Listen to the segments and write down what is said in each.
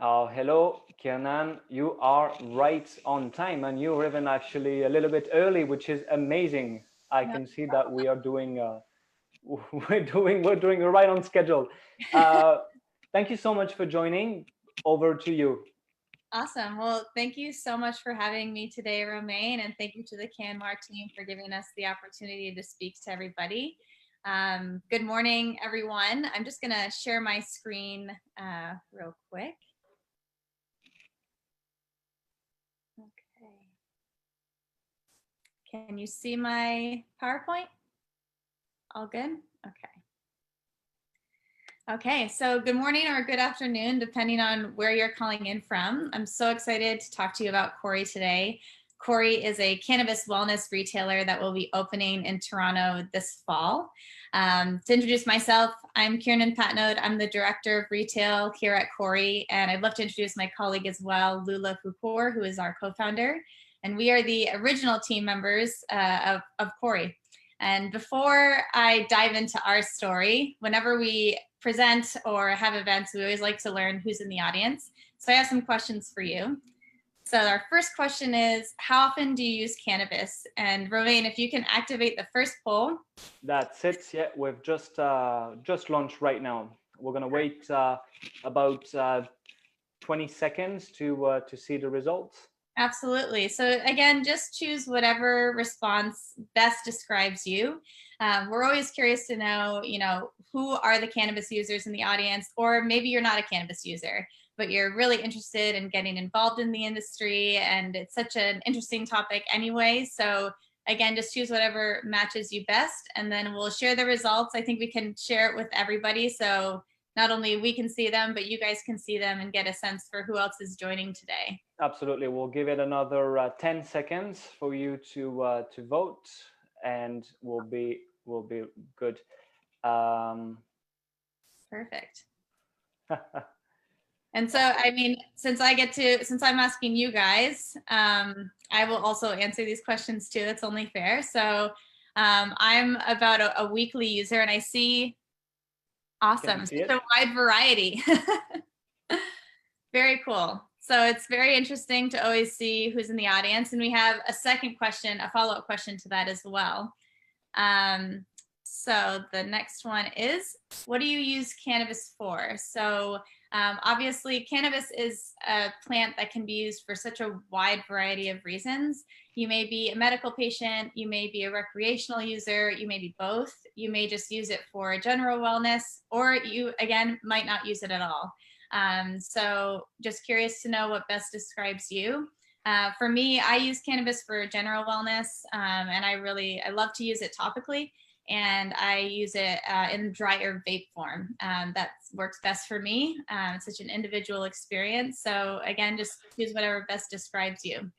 Hello, Kiernan. You are right on time, and you're even actually a little bit early, which is amazing. I No can see that we are doing, we're doing right on schedule. Uh, Thank you so much for joining. Over to you. Awesome. Well, thank you so much for having me today, Romaine, and thank you to the CanMar team for giving us the opportunity to speak to everybody. Good morning, everyone. I'm just going to share my screen real quick. Okay. Can you see my PowerPoint? All good? Okay. Okay, so good morning or good afternoon, depending on where you're calling in from. I'm so excited to talk to you about Cori today. Cori is a cannabis wellness retailer that will be opening in Toronto this fall. To introduce myself, I'm Kiernan Patnode. I'm the Director of Retail here at Cori, and I'd love to introduce my colleague as well, Lula Foucault, who is our co-founder. And we are the original team members of Cori. And before I dive into our story, whenever we present or have events, we always like to learn who's in the audience. So I have some questions for you. So our first question is, how often do you use cannabis? And Romaine, if you can activate the first poll. That's it. Yeah, we've just launched right now. We're gonna wait about 20 seconds to see the results. Absolutely. So again, just choose whatever response best describes you. We're always curious to know, who are the cannabis users in the audience, or maybe you're not a cannabis user, but you're really interested in getting involved in the industry, and it's such an interesting topic anyway. So again, just choose whatever matches you best, and then we'll share the results. I think we can share it with everybody, so not only we can see them, but you guys can see them and get a sense for who else is joining today. Absolutely. We'll give it another 10 seconds for you to vote, and we'll be good. Perfect. And so, I mean, since I'm asking you guys, I will also answer these questions too. That's only fair. So I'm about a weekly user, and I see, awesome, such a wide variety. Very cool. So it's very interesting to always see who's in the audience. And we have a second question, a follow-up question to that as well. So the next one is, what do you use cannabis for? So obviously, cannabis is a plant that can be used for such a wide variety of reasons. You may be a medical patient, you may be a recreational user, you may be both. You may just use it for general wellness, or you, again, might not use it at all. So just curious to know what best describes you. For me, I use cannabis for general wellness, and I love to use it topically. And I use it in dry herb vape form. That works best for me. It's such an individual experience. So again, just choose whatever best describes you.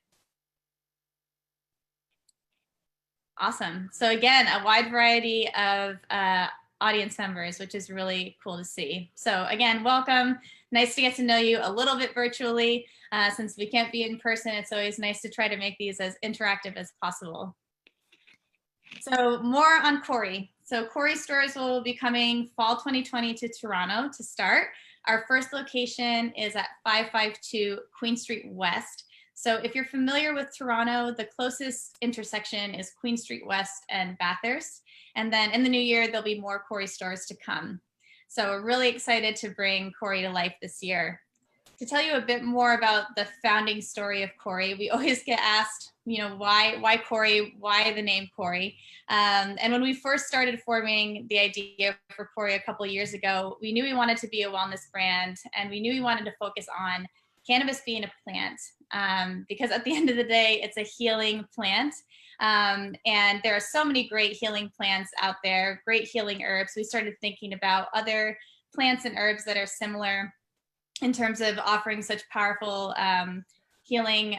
Awesome. So again, a wide variety of audience members, which is really cool to see. So again, welcome. Nice to get to know you a little bit virtually. Since we can't be in person, it's always nice to try to make these as interactive as possible. So more on Cori. So Cori stores will be coming fall 2020 to Toronto to start. Our first location is at 552 Queen Street West. So if you're familiar with Toronto, the closest intersection is Queen Street West and Bathurst. And then in the new year, there'll be more Cori stores to come. So we're really excited to bring Cori to life this year. To tell you a bit more about the founding story of Cori, we always get asked, why Cori, why the name Cori? And when we first started forming the idea for Cori a couple of years ago, we knew we wanted to be a wellness brand, and we knew we wanted to focus on cannabis being a plant, because at the end of the day, it's a healing plant. And there are so many great healing plants out there, great healing herbs. We started thinking about other plants and herbs that are similar in terms of offering such powerful healing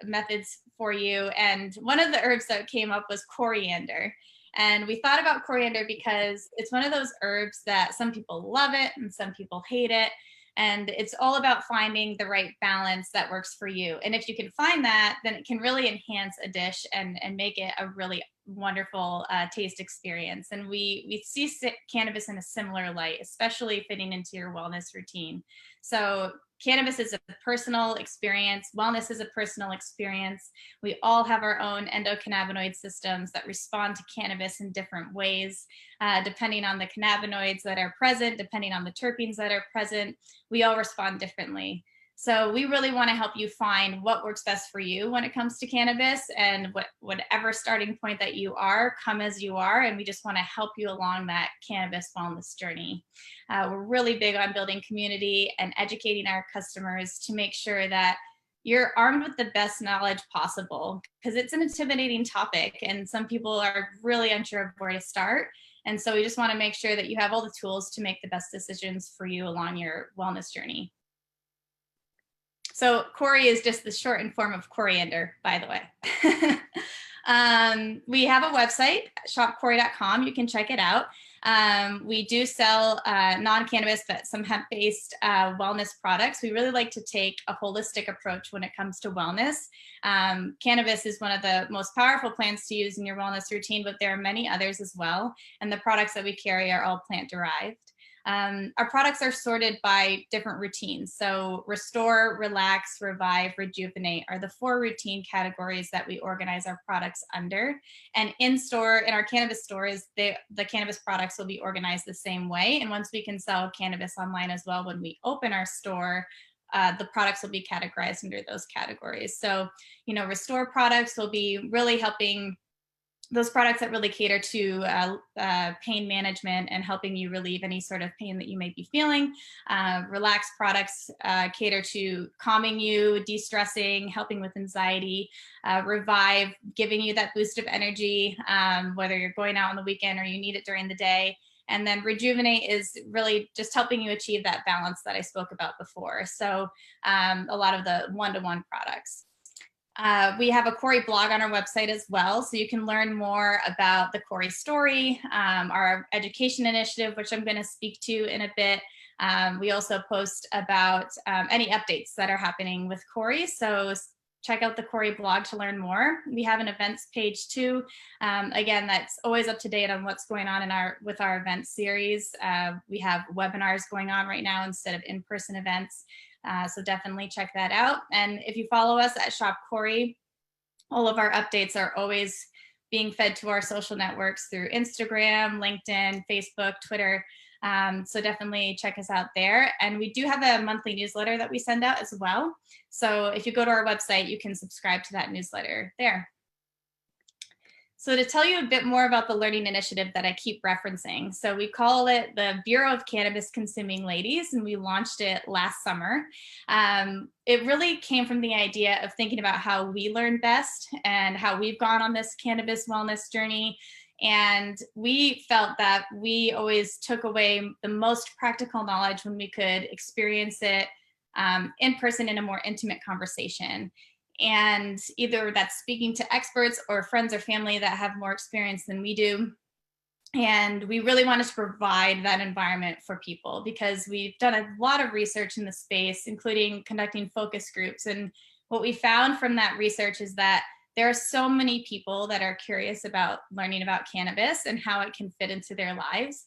methods for you. And one of the herbs that came up was coriander. And we thought about coriander because it's one of those herbs that some people love it and some people hate it. And it's all about finding the right balance that works for you. And if you can find that, then it can really enhance a dish and make it a really wonderful taste experience. And we see cannabis in a similar light, especially fitting into your wellness routine. So cannabis is a personal experience. Wellness is a personal experience. We all have our own endocannabinoid systems that respond to cannabis in different ways, depending on the cannabinoids that are present, depending on the terpenes that are present. We all respond differently. So we really want to help you find what works best for you when it comes to cannabis, and whatever starting point that you are, come as you are. And we just want to help you along that cannabis wellness journey. We're really big on building community and educating our customers to make sure that you're armed with the best knowledge possible, because it's an intimidating topic and some people are really unsure of where to start. And so we just want to make sure that you have all the tools to make the best decisions for you along your wellness journey. So Cori is just the shortened form of coriander, by the way. We have a website, shopcori.com. You can check it out. We do sell non-cannabis, but some hemp-based wellness products. We really like to take a holistic approach when it comes to wellness. Cannabis is one of the most powerful plants to use in your wellness routine, but there are many others as well. And the products that we carry are all plant-derived. Our products are sorted by different routines. So restore, relax, revive, rejuvenate are the 4 routine categories that we organize our products under. And in our cannabis stores, the cannabis products will be organized the same way. And once we can sell cannabis online as well, when we open our store, the products will be categorized under those categories. So, restore products will be really helping, those products that really cater to pain management and helping you relieve any sort of pain that you may be feeling. Relax products cater to calming you, de-stressing, helping with anxiety. Revive, giving you that boost of energy, whether you're going out on the weekend or you need it during the day. And then rejuvenate is really just helping you achieve that balance that I spoke about before. So a lot of the one-to-one products. We have a Cori blog on our website as well, so you can learn more about the Cori story, our education initiative, which I'm going to speak to in a bit. We also post about any updates that are happening with Cori, so check out the Cori blog to learn more. We have an events page too. Again, that's always up to date on what's going on with our event series. We have webinars going on right now instead of in-person events. So definitely check that out. And if you follow us at Shop Cori, all of our updates are always being fed to our social networks through Instagram, LinkedIn, Facebook, Twitter. So definitely check us out there. And we do have a monthly newsletter that we send out as well. So if you go to our website, you can subscribe to that newsletter there. So to tell you a bit more about the learning initiative that I keep referencing. So we call it the Bureau of Cannabis Consuming Ladies, and we launched it last summer. It really came from the idea of thinking about how we learn best and how we've gone on this cannabis wellness journey. And we felt that we always took away the most practical knowledge when we could experience it in person in a more intimate conversation. And either that's speaking to experts or friends or family that have more experience than we do. And we really wanted to provide that environment for people because we've done a lot of research in the space, including conducting focus groups. And what we found from that research is that there are so many people that are curious about learning about cannabis and how it can fit into their lives.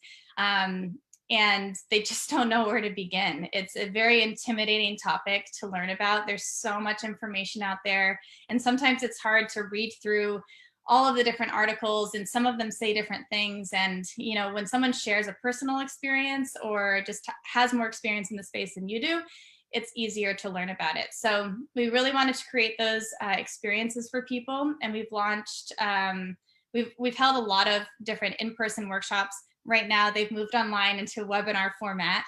And they just don't know where to begin. It's a very intimidating topic to learn about. There's so much information out there. And sometimes it's hard to read through all of the different articles, and some of them say different things. And, when someone shares a personal experience or just has more experience in the space than you do, it's easier to learn about it. So we really wanted to create those experiences for people. And we've launched, we've held a lot of different in-person workshops. Right now, they've moved online into webinar format.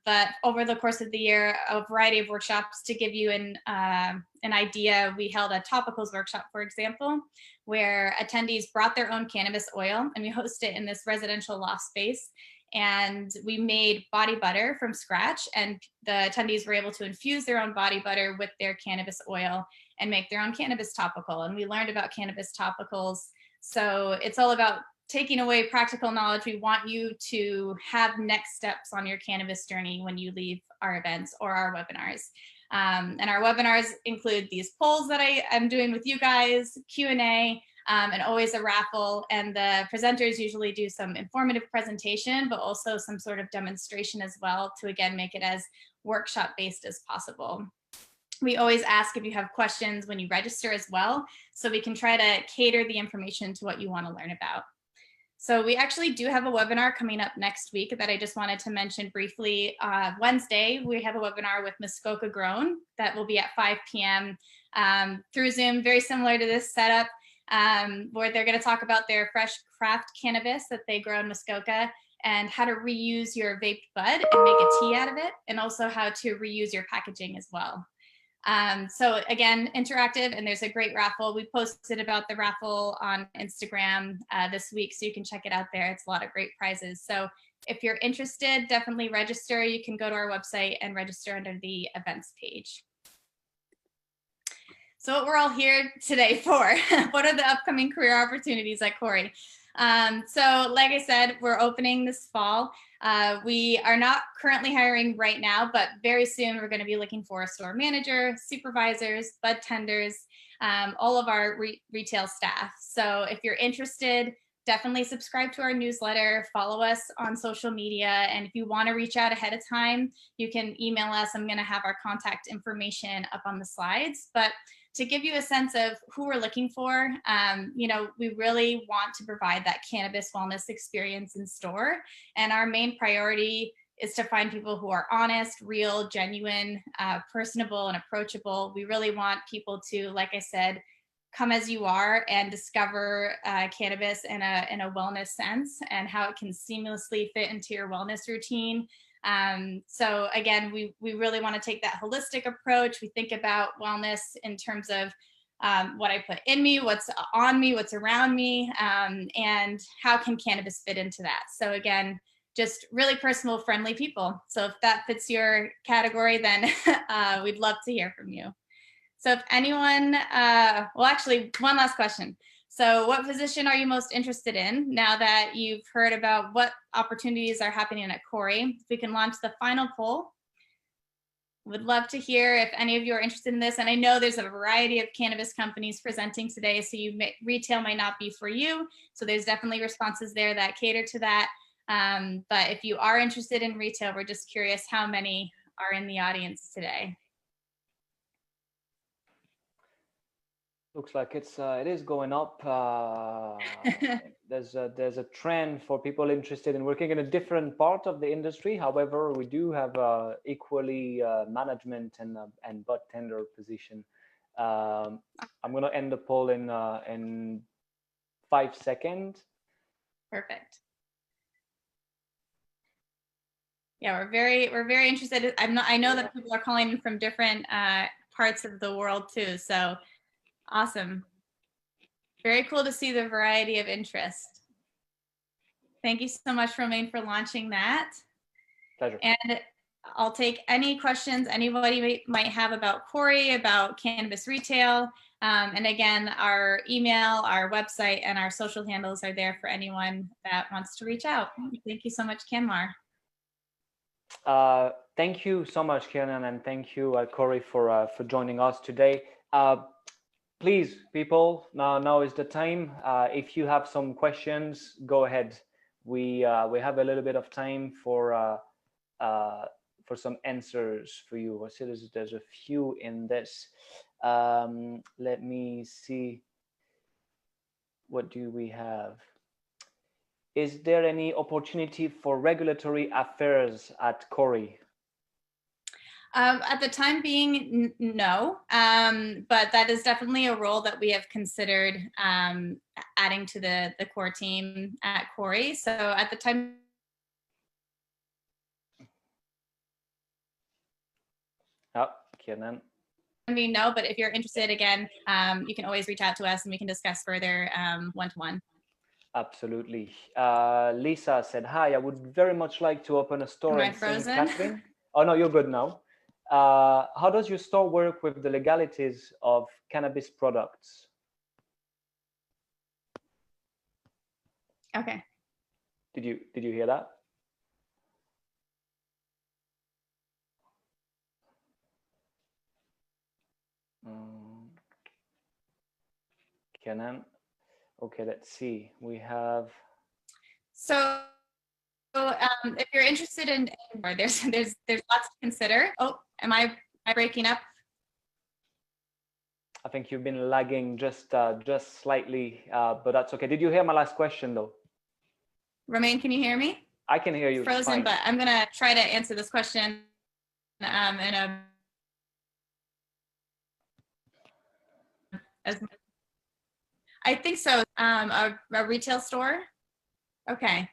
But over the course of the year, a variety of workshops to give you an idea. We held a topicals workshop, for example, where attendees brought their own cannabis oil, and we hosted it in this residential loft space. And we made body butter from scratch, and the attendees were able to infuse their own body butter with their cannabis oil and make their own cannabis topical. And we learned about cannabis topicals. So it's all about taking away practical knowledge. We want you to have next steps on your cannabis journey when you leave our events or our webinars. And our webinars include these polls that I am doing with you guys, Q&A, and always a raffle. And the presenters usually do some informative presentation, but also some sort of demonstration as well to, again, make it as workshop-based as possible. We always ask if you have questions when you register as well, so we can try to cater the information to what you want to learn about. So we actually do have a webinar coming up next week that I just wanted to mention briefly. Wednesday, we have a webinar with Muskoka Grown that will be at 5 p.m. Through Zoom, very similar to this setup, where they're going to talk about their fresh craft cannabis that they grow in Muskoka and how to reuse your vaped bud and make a tea out of it, and also how to reuse your packaging as well. So again, interactive, and there's a great raffle. We posted about the raffle on Instagram this week, so you can check it out there. It's a lot of great prizes. So if you're interested, definitely register. You can go to our website and register under the events page. So what we're all here today for, what are the upcoming career opportunities at Cori? So like I said, we're opening this fall. We are not currently hiring right now, but very soon we're going to be looking for a store manager, supervisors, bud tenders, all of our retail staff. So if you're interested, definitely subscribe to our newsletter, follow us on social media, and if you want to reach out ahead of time, you can email us. I'm going to have our contact information up on the slides, but to give you a sense of who we're looking for, you know, we really want to provide that cannabis wellness experience in store. And our main priority is to find people who are honest, real, genuine, personable, and approachable. We really want people to, like I said, come as you are and discover cannabis in a wellness sense and how it can seamlessly fit into your wellness routine. So again, we really want to take that holistic approach. We think about wellness in terms of what I put in me, what's on me, what's around me, and how can cannabis fit into that. So again, just really personal, friendly people. So if that fits your category, then we'd love to hear from you. So if anyone, well, actually, one last question. So what position are you most interested in now that you've heard about what opportunities are happening at Cori? If we can launch the final poll. Would love to hear if any of you are interested in this. And I know there's a variety of cannabis companies presenting today, so retail might not be for you. So there's definitely responses there that cater to that. But if you are interested in retail, we're just curious how many are in the audience today. Looks like it is going up. There's a trend for people interested in working in a different part of the industry. However, we do have equally management and bud tender position. I'm going to end the poll in 5 seconds. Perfect. Yeah, we're very interested. I know that people are calling in from different parts of the world too. So awesome. Very cool to see the variety of interest. Thank you so much, Romain, for launching that. Pleasure. And I'll take any questions anybody might have about Cori, about cannabis retail. And again, our email, our website, and our social handles are there for anyone that wants to reach out. Thank you so much, CanMar. Thank you so much, Kiernan, and thank you, Cori, for joining us today. Please, people, now is the time. If you have some questions, go ahead. We have a little bit of time for some answers for you. I see there's a few in this. Let me see. What do we have? Is there any opportunity for regulatory affairs at Cori? At the time being, no, but that is definitely a role that we have considered adding to the core team at Cori. So at the time, Kiernan. No, but if you're interested, again, you can always reach out to us and we can discuss further one-to-one. Absolutely. Lisa said, hi, I would very much like to open a store in St. Catherine. Oh, no, you're good now. How does your store work with the legalities of cannabis products? Okay. Did you hear that? Kenan. Okay, let's see. We have. So if you're interested in there's lots to consider. Oh, am I breaking up? I think you've been lagging just slightly, but that's okay. Did you hear my last question though? Romain, can you hear me? I can hear you. Frozen, fine. But I'm gonna try to answer this question in I think so. A retail store. Okay.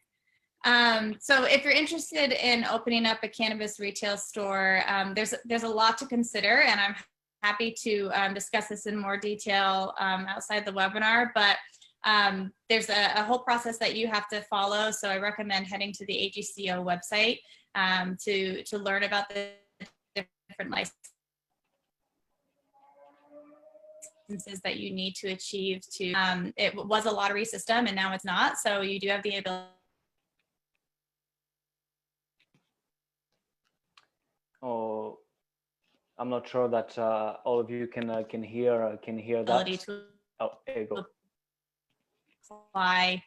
So if you're interested in opening up a cannabis retail store, there's a lot to consider, and I'm happy to discuss this in more detail outside the webinar, but there's a whole process that you have to follow. So I recommend heading to the AGCO website to learn about the different licenses that you need to achieve to, it was a lottery system and now it's not. So you do have the ability. Oh, I'm not sure that all of you can hear that. Oh, there you go. Apply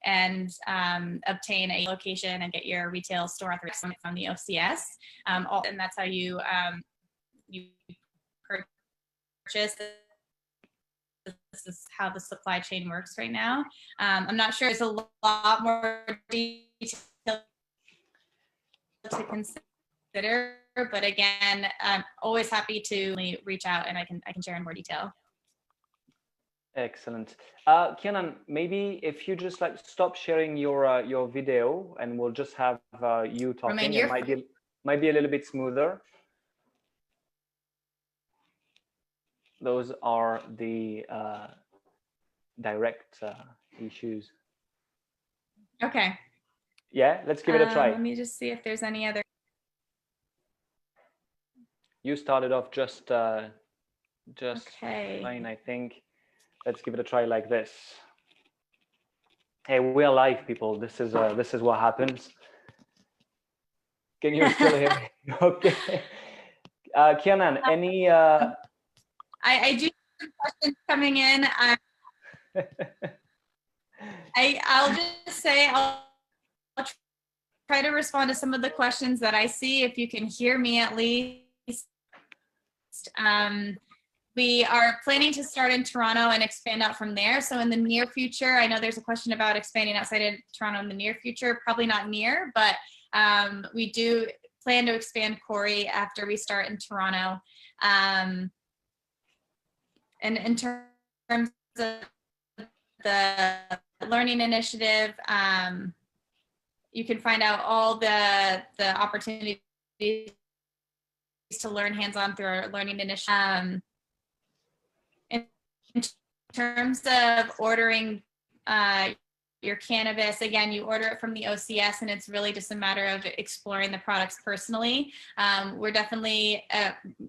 and obtain a location and get your retail store authorization from the OCS, and that's how you purchase. This is how the supply chain works right now. I'm not sure. There's a lot more detail to consider, but again, I'm always happy to reach out and I can share in more detail. Excellent. Kiernan, maybe if you just like stop sharing your video and we'll just have you talking. Romain, it might be a little bit smoother. Those are the direct issues. Okay. Yeah, let's give it a try. Let me just see if there's any other. You started off just okay. fine, I think. Let's give it a try like this. Hey, we're live, people. This is what happens. Can you still hear me? Okay. Kiernan, any? I do have questions coming in. I'll just say I'll try to respond to some of the questions that I see, if you can hear me at least. We are planning to start in Toronto and expand out from there. So in the near future, I know there's a question about expanding outside of Toronto in the near future, probably not near, but we do plan to expand Cori after we start in Toronto. And in terms of the learning initiative, you can find out all the opportunities to learn hands-on through our learning initiative. In terms of ordering your cannabis, again, you order it from the OCS, and it's really just a matter of exploring the products personally. We're definitely,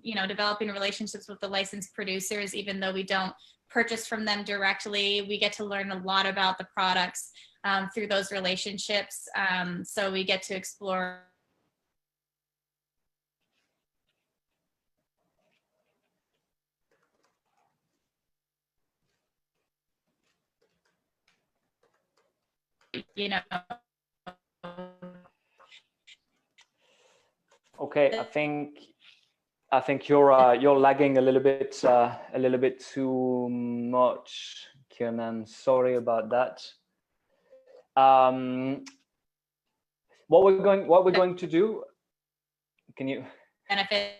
developing relationships with the licensed producers, even though we don't purchase from them directly. We get to learn a lot about the products through those relationships. So we get to explore. Okay, I think you're lagging a little bit too much, Kiernan. Sorry about that. What we're going to do? Can you benefit?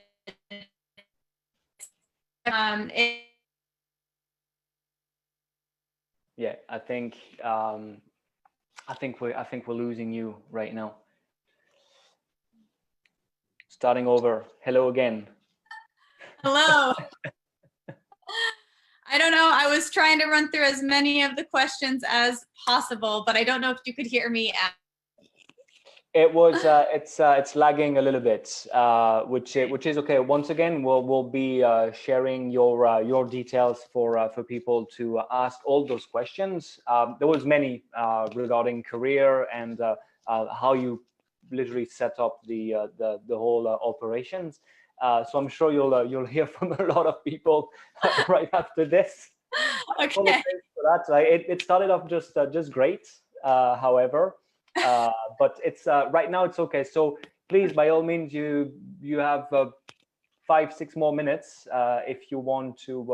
Yeah, I think we're losing you right now. Starting over. Hello again. Hello. I don't know. I was trying to run through as many of the questions as possible, but I don't know if you could hear me. It was it's lagging a little bit, which is okay. Once again, we'll be sharing your details for people to ask all those questions. There was many regarding career and how you literally set up the whole operations. So I'm sure you'll hear from a lot of people right after this. Okay. For that. It started off just great. However, But it's right now it's okay. So please, by all means, you have 5-6 more minutes if you want to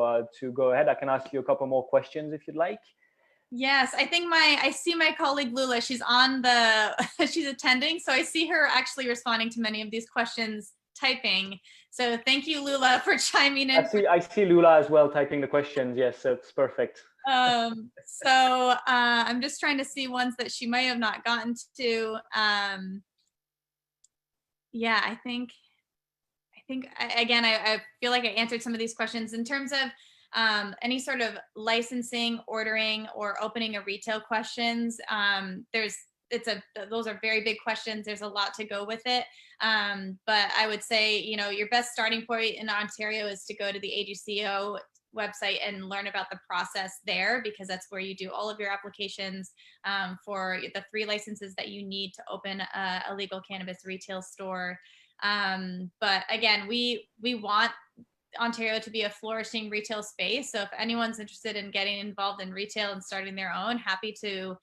go ahead. I can ask you a couple more questions if you'd like. Yes, I think I see my colleague Lula, she's on the, she's attending. So I see her actually responding to many of these questions typing. So thank you, Lula, for chiming in. I see Lula as well typing the questions. Yes, it's perfect. So I'm just trying to see ones that she may have not gotten to. Yeah, I think again, I feel like I answered some of these questions in terms of any sort of licensing, ordering, or opening a retail questions. Those are very big questions. There's a lot to go with it. But I would say, your best starting point in Ontario is to go to the AGCO website and learn about the process there, because that's where you do all of your applications for the 3 licenses that you need to open a legal cannabis retail store. But again, we want Ontario to be a flourishing retail space. So if anyone's interested in getting involved in retail and starting their own, happy to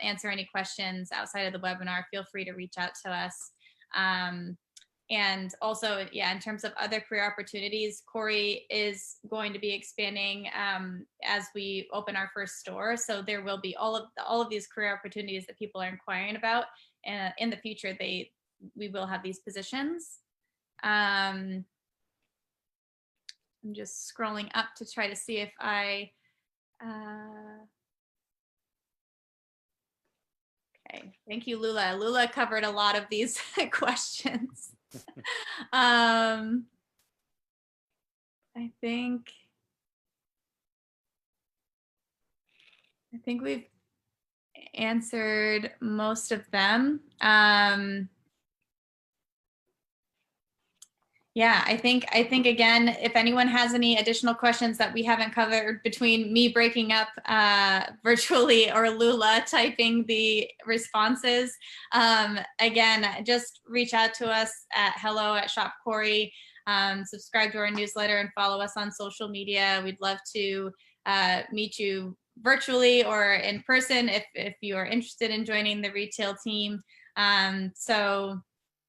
answer any questions outside of the webinar. Feel free to reach out to us. And also, yeah, in terms of other career opportunities, Cori is going to be expanding as we open our first store. So there will be all of these career opportunities that people are inquiring about. And in the future, we will have these positions. I'm just scrolling up to try to see if I, okay, thank you, Lula. Lula covered a lot of these questions. I think we've answered most of them. Yeah, I think again, if anyone has any additional questions that we haven't covered between me breaking up virtually or Lula typing the responses, again, just reach out to us at hello@Shop Cori. Subscribe to our newsletter and follow us on social media. We'd love to meet you virtually or in person if you are interested in joining the retail team. So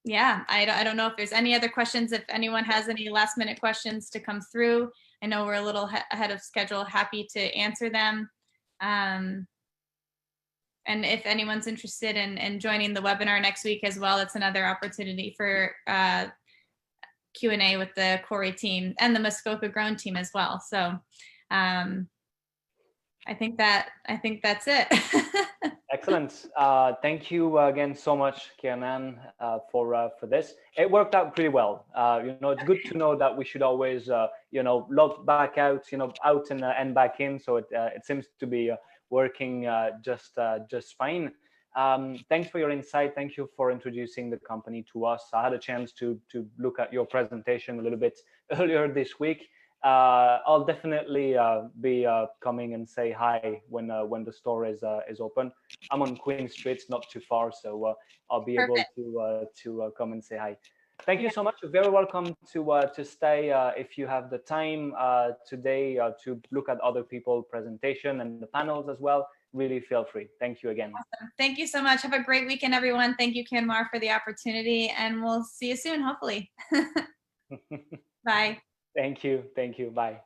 yeah, I don't know if there's any other questions. If anyone has any last minute questions to come through, I know we're a little ahead of schedule, happy to answer them. And if anyone's interested in joining the webinar next week as well, it's another opportunity for Q&A with the Cori team and the Muskoka Grown team as well. So I think that's it. Excellent. Thank you again so much, Kiernan, for this. It worked out pretty well. It's good to know that we should always, log back out, out and back in. So it seems to be working just fine. Thanks for your insight. Thank you for introducing the company to us. I had a chance to look at your presentation a little bit earlier this week. I'll definitely be coming and say hi when the store is open. I'm on Queen Street, not too far, so I'll be Perfect. able to come and say hi. Thank you so much. You're very welcome to stay if you have the time today to look at other people's presentation and the panels as well. Really feel free. Thank you again. Awesome. Thank you so much. Have a great weekend, everyone. Thank you, CanMar, for the opportunity, and we'll see you soon, hopefully. Bye. Thank you. Bye.